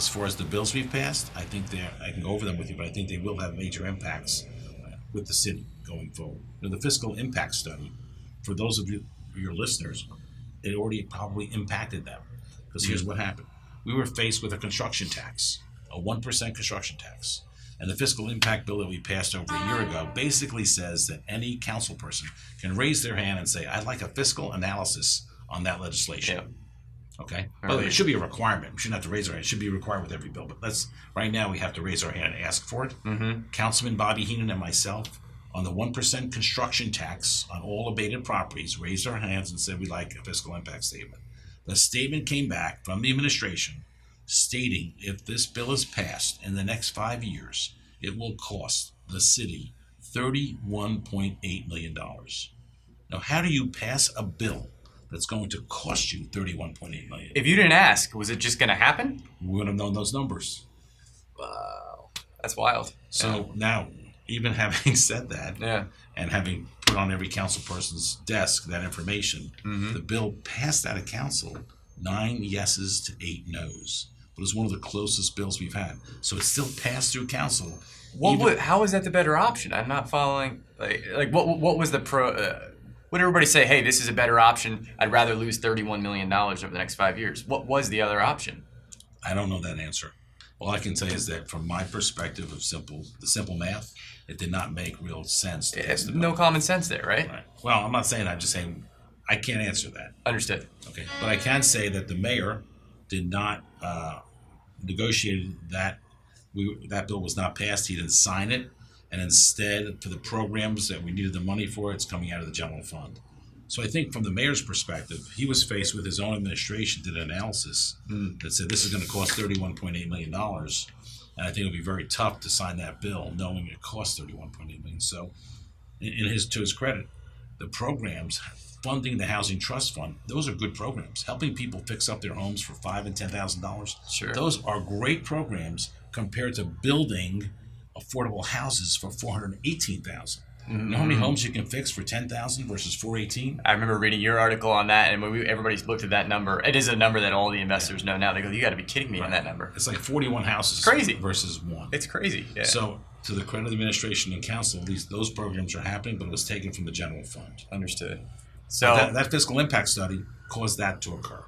as far as the bills we've passed, I think I can go over them with you, but I think they will have major impacts with the city going forward. The fiscal impact study, for those of you, your listeners, it already probably impacted them. Because here's what happened. We were faced with a construction tax, a 1% construction tax. And the fiscal impact bill that we passed over a year ago basically says that any council person can raise their hand and say, I'd like a fiscal analysis on that legislation. Yeah. Okay? By the way, it should be a requirement. We shouldn't have to raise our hand. It should be required with every bill. But right now we have to raise our hand and ask for it. Mm-hmm. Councilman Bobby Heenan and myself, on the 1% construction tax on all abated properties, raised our hands and said we'd like a fiscal impact statement. The statement came back from the administration stating if this bill is passed in the next 5 years, it will cost the city $31.8 million. Now, how do you pass a bill that's going to cost you $31.8 million? If you didn't ask, was it just going to happen? We would have known those numbers. Wow. That's wild. So now, even having said that, and having put on every council person's desk that information, the bill passed out of council 9 yeses to 8 nos. But it was one of the closest bills we've had. So it still passed through council. How is that the better option? I'm not following. Like what was the would everybody say, hey, this is a better option? I'd rather lose $31 million over the next 5 years. What was the other option? I don't know that answer. All I can tell you is that from my perspective of the simple math, it did not make real sense. No common sense there, right? Well, I'm not saying that. I'm just saying I can't answer that. Understood. Okay. But I can say that the mayor did not negotiate that. That bill was not passed. He didn't sign it. And instead, for the programs that we needed the money for, it's coming out of the general fund. So I think from the mayor's perspective, he was faced with his own administration, did an analysis that said this is going to cost $31.8 million. And I think it would be very tough to sign that bill knowing it costs $31.8 million. So to his credit, the programs funding the Housing Trust Fund, those are good programs. Helping people fix up their homes for $5,000 and $10,000. Sure. Those are great programs compared to building affordable houses for $418,000. You know how many homes you can fix for $10,000 versus $418,000? I remember reading your article on that, and when everybody looked at that number, it is a number that all the investors know now. They go, "You got to be kidding me on that number." It's like 41 houses. It's crazy versus one. It's crazy. Yeah. So, to the credit of the administration and council, those programs are happening, but it was taken from the general fund. Understood. So that fiscal impact study caused that to occur.